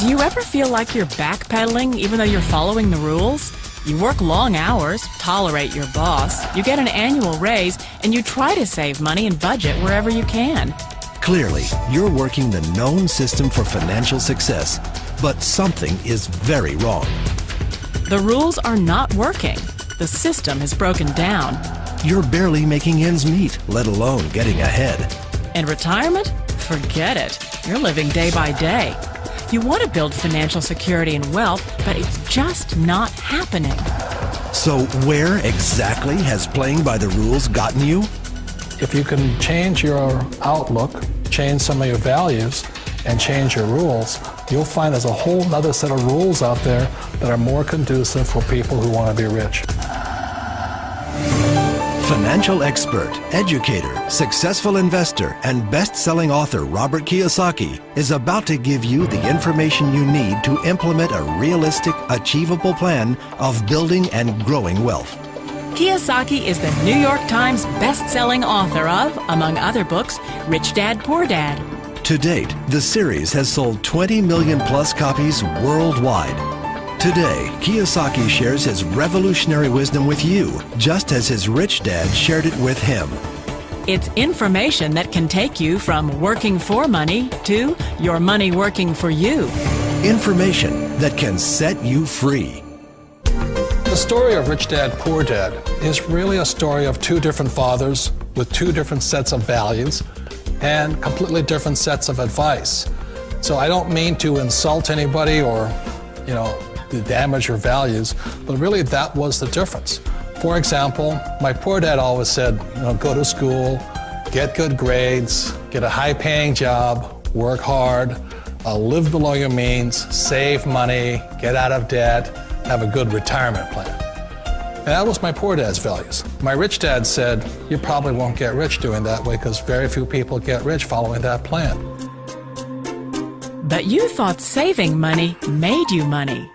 Do you ever feel like you're backpedaling even though you're following the rules? You work long hours, tolerate your boss, you get an annual raise, and you try to save money and budget wherever you can. Clearly, you're working the known system for financial success, but something is very wrong. The rules are not working. The system is broken down. You're barely making ends meet, let alone getting ahead. And retirement? Forget it. You're living day by day. You want to build financial security and wealth, but it's just not happening. So where exactly has playing by the rules gotten you? If you can change your outlook, change some of your values, and change your rules, you'll find there's a whole other set of rules out there that are more conducive for people who want to be rich. Financial expert, educator, successful investor, and best-selling author Робърт Кийосаки is about to give you the information you need to implement a realistic, achievable plan of building and growing wealth. Kiyosaki is the New York Times best-selling author of, among other books, Rich Dad, Poor Dad. To date, the series has sold 20 million plus copies worldwide. Today, Kiyosaki shares his revolutionary wisdom with you, just as his rich dad shared it with him. It's information that can take you from working for money to your money working for you. Information that can set you free. The story of Rich Dad, Poor Dad is really a story of two different fathers with two different sets of values and completely different sets of advice. So I don't mean to insult anybody or, to damage your values, but really that was the difference. For example, my poor dad always said, go to school, get good grades, get a high-paying job, work hard, live below your means, save money, get out of debt, have a good retirement plan. And that was my poor dad's values. My rich dad said, you probably won't get rich doing that way because very few people get rich following that plan. But you thought saving money made you money.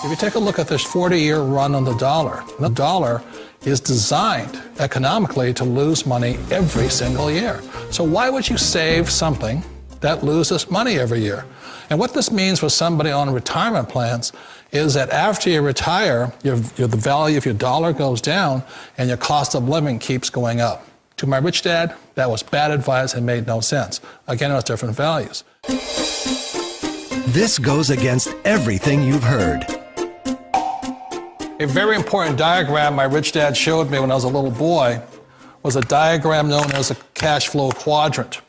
If you take a look at this 40-year run on the dollar is designed economically to lose money every single year. So why would you save something that loses money every year? And what this means for somebody on retirement plans is that after you retire, the value of your dollar goes down and your cost of living keeps going up. To my rich dad, that was bad advice and made no sense. Again, it was different values. This goes against everything you've heard. A very important diagram my rich dad showed me when I was a little boy was a diagram known as a cash flow quadrant.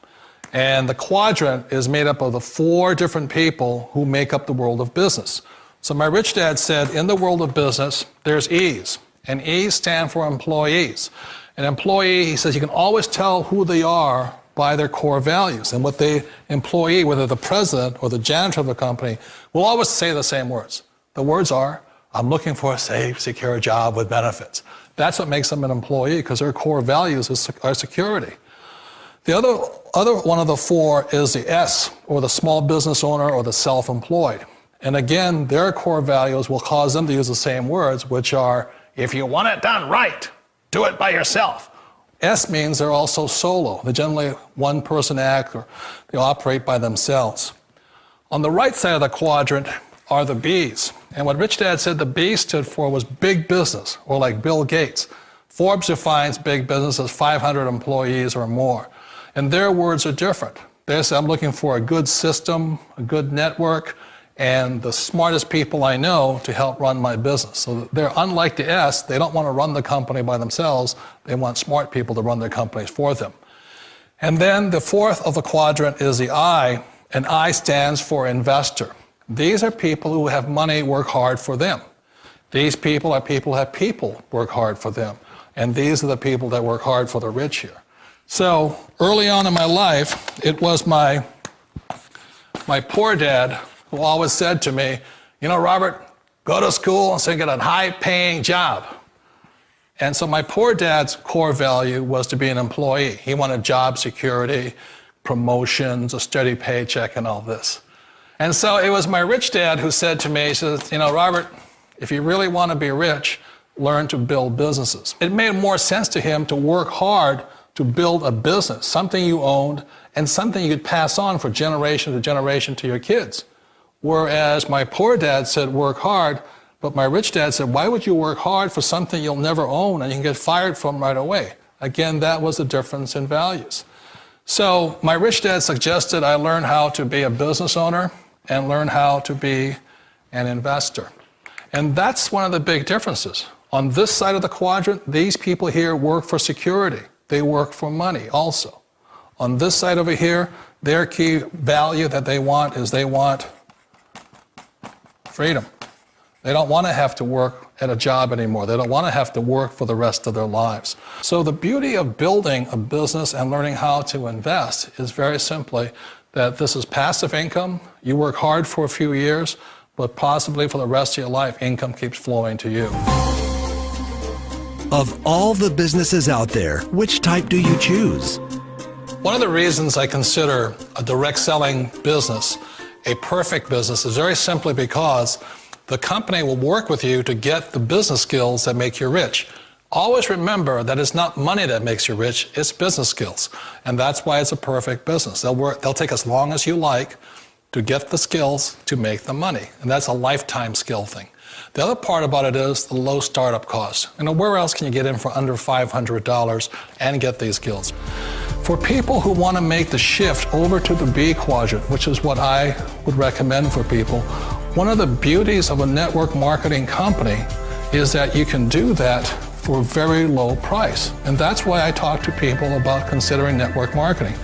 And the quadrant is made up of the four different people who make up the world of business. So my rich dad said, in the world of business, there's E's, and E's stand for employees. An employee, he says, you can always tell who they are by their core values. And what the employee, whether the president or the janitor of the company, will always say the same words. The words are, I'm looking for a safe, secure job with benefits. That's what makes them an employee, because their core values are security. The other one of the four is the S, or the small business owner or the self-employed. And again, their core values will cause them to use the same words, which are, if you want it done right, do it by yourself. S means they're also solo. They're generally one-person act, or they operate by themselves. On the right side of the quadrant are the B's. And what Rich Dad said the B stood for was big business, or like Bill Gates. Forbes defines big business as 500 employees or more. And their words are different. They say, I'm looking for a good system, a good network, and the smartest people I know to help run my business. So they're unlike the S. They don't want to run the company by themselves. They want smart people to run their companies for them. And then the fourth of the quadrant is the I, and I stands for investor. These are people who have money work hard for them. These people are people who have people work hard for them. And these are the people that work hard for the rich here. So early on in my life, it was my poor dad who always said to me, Robert, go to school and so get a high-paying job. And so my poor dad's core value was to be an employee. He wanted job security, promotions, a steady paycheck, and all this. And so it was my rich dad who said to me, he says, Robert, if you really want to be rich, learn to build businesses. It made more sense to him to work hard to build a business, something you owned and something you could pass on for generation to generation to your kids. Whereas my poor dad said, work hard, but my rich dad said, why would you work hard for something you'll never own and you can get fired from right away? Again, that was the difference in values. So my rich dad suggested I learn how to be a business owner and learn how to be an investor. And that's one of the big differences. On this side of the quadrant, these people here work for security. They work for money also. On this side over here, their key value that they want is they want freedom. They don't want to have to work at a job anymore. They don't want to have to work for the rest of their lives. So the beauty of building a business and learning how to invest is very simply that this is passive income. You work hard for a few years, but possibly for the rest of your life, income keeps flowing to you. Of all the businesses out there, which type do you choose? One of the reasons I consider a direct selling business a perfect business is very simply because the company will work with you to get the business skills that make you rich. Always remember that it's not money that makes you rich, it's business skills. And that's why it's a perfect business. They'll take as long as you like to get the skills to make the money. And that's a lifetime skill thing. The other part about it is the low startup cost. Where else can you get in for under $500 and get these skills? For people who want to make the shift over to the B quadrant, which is what I would recommend for people, one of the beauties of a network marketing company is that you can do that for a very low price. And that's why I talk to people about considering network marketing.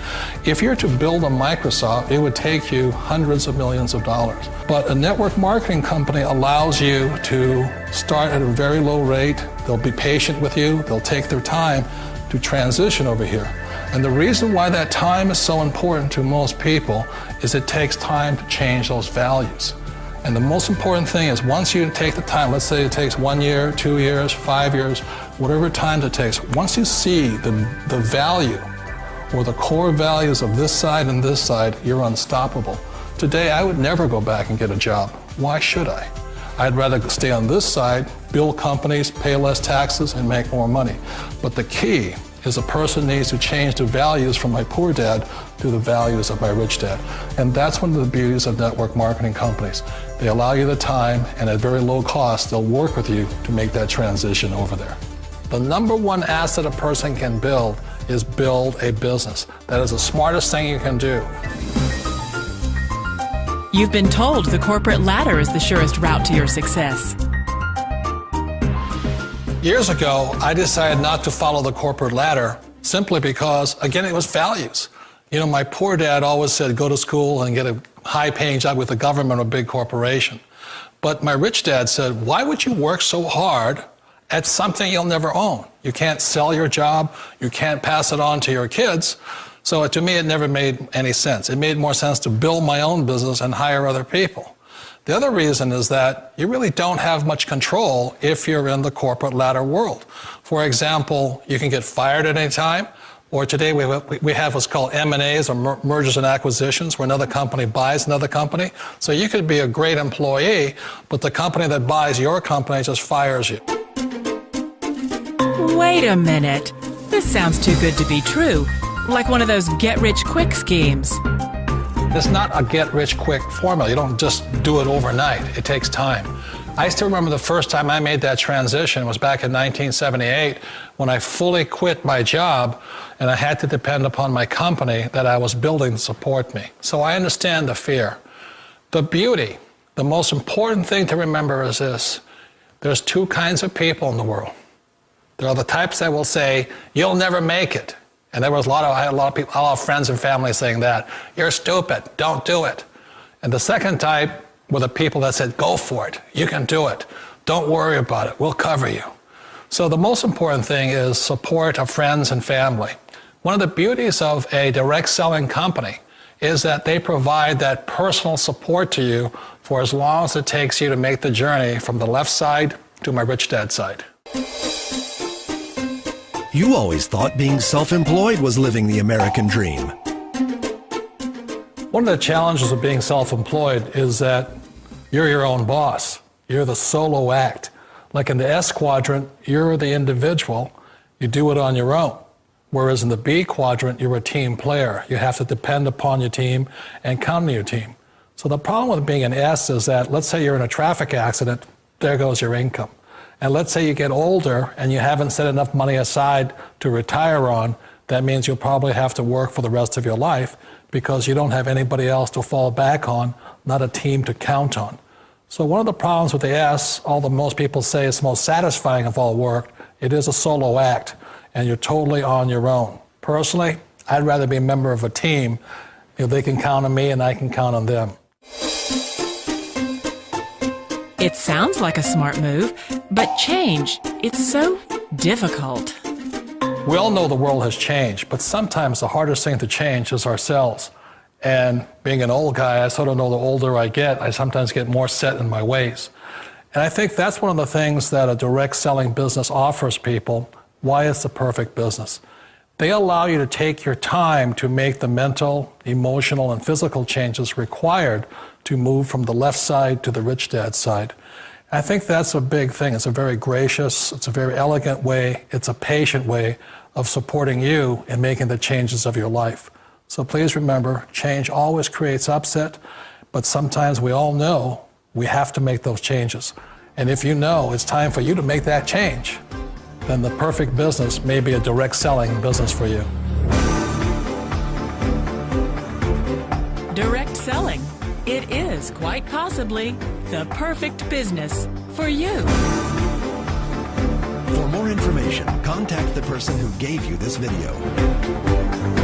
If you're to build a Microsoft, it would take you hundreds of millions of dollars. But a network marketing company allows you to start at a very low rate. They'll be patient with you. They'll take their time to transition over here. And the reason why that time is so important to most people is it takes time to change those values. And the most important thing is once you take the time, let's say it takes 1 year, 2 years, 5 years, whatever time it takes, once you see the value or the core values of this side and this side, you're unstoppable. Today, I would never go back and get a job. Why should I? I'd rather stay on this side, build companies, pay less taxes, and make more money. But the key is a person needs to change the values from my poor dad to the values of my rich dad. And that's one of the beauties of network marketing companies. They allow you the time, and at very low cost, they'll work with you to make that transition over there. The number one asset a person can build is build a business. That is the smartest thing you can do. You've been told the corporate ladder is the surest route to your success. Years ago, I decided not to follow the corporate ladder simply because, again, it was values. My poor dad always said, go to school and get a high-paying job with the government or a big corporation. But my rich dad said, why would you work so hard at something you'll never own? You can't sell your job. You can't pass it on to your kids. So to me, it never made any sense. It made more sense to build my own business and hire other people. The other reason is that you really don't have much control if you're in the corporate ladder world. For example, you can get fired at any time, or today we have what's called M&As, or mergers and acquisitions, where another company buys another company. So you could be a great employee, but the company that buys your company just fires you. Wait a minute. This sounds too good to be true. Like one of those get-rich-quick schemes. It's not a get-rich-quick formula. You don't just do it overnight. It takes time. I still remember the first time I made that transition was back in 1978 when I fully quit my job and I had to depend upon my company that I was building to support me. So I understand the fear. The beauty, the most important thing to remember is this. There's two kinds of people in the world. There are the types that will say, you'll never make it. And I had a lot of people, a lot of friends and family saying that. You're stupid, don't do it. And the second type were the people that said, go for it, you can do it. Don't worry about it, we'll cover you. So the most important thing is support of friends and family. One of the beauties of a direct selling company is that they provide that personal support to you for as long as it takes you to make the journey from the left side to my rich dad side. You always thought being self-employed was living the American dream. One of the challenges of being self-employed is that you're your own boss. You're the solo act. Like in the S quadrant, you're the individual. You do it on your own. Whereas in the B quadrant, you're a team player. You have to depend upon your team and count on your team. So the problem with being an S is that, let's say you're in a traffic accident, there goes your income. And let's say you get older and you haven't set enough money aside to retire on, that means you'll probably have to work for the rest of your life because you don't have anybody else to fall back on, not a team to count on. So one of the problems with the S, although most people say it's the most satisfying of all work, it is a solo act, and you're totally on your own. Personally, I'd rather be a member of a team. They can count on me and I can count on them. It sounds like a smart move, but change, it's so difficult. We all know the world has changed, but sometimes the hardest thing to change is ourselves. And being an old guy, I sort of know the older I get, I sometimes get more set in my ways. And I think that's one of the things that a direct selling business offers people, why it's the perfect business. They allow you to take your time to make the mental, emotional, and physical changes required to move from the left side to the rich dad side. I think that's a big thing. It's a very gracious, it's a very elegant way, it's a patient way of supporting you in making the changes of your life. So please remember, change always creates upset, but sometimes we all know we have to make those changes. And if you know it's time for you to make that change, then the perfect business may be a direct selling business for you. Direct selling. It is quite possibly the perfect business for you. For more information, contact the person who gave you this video.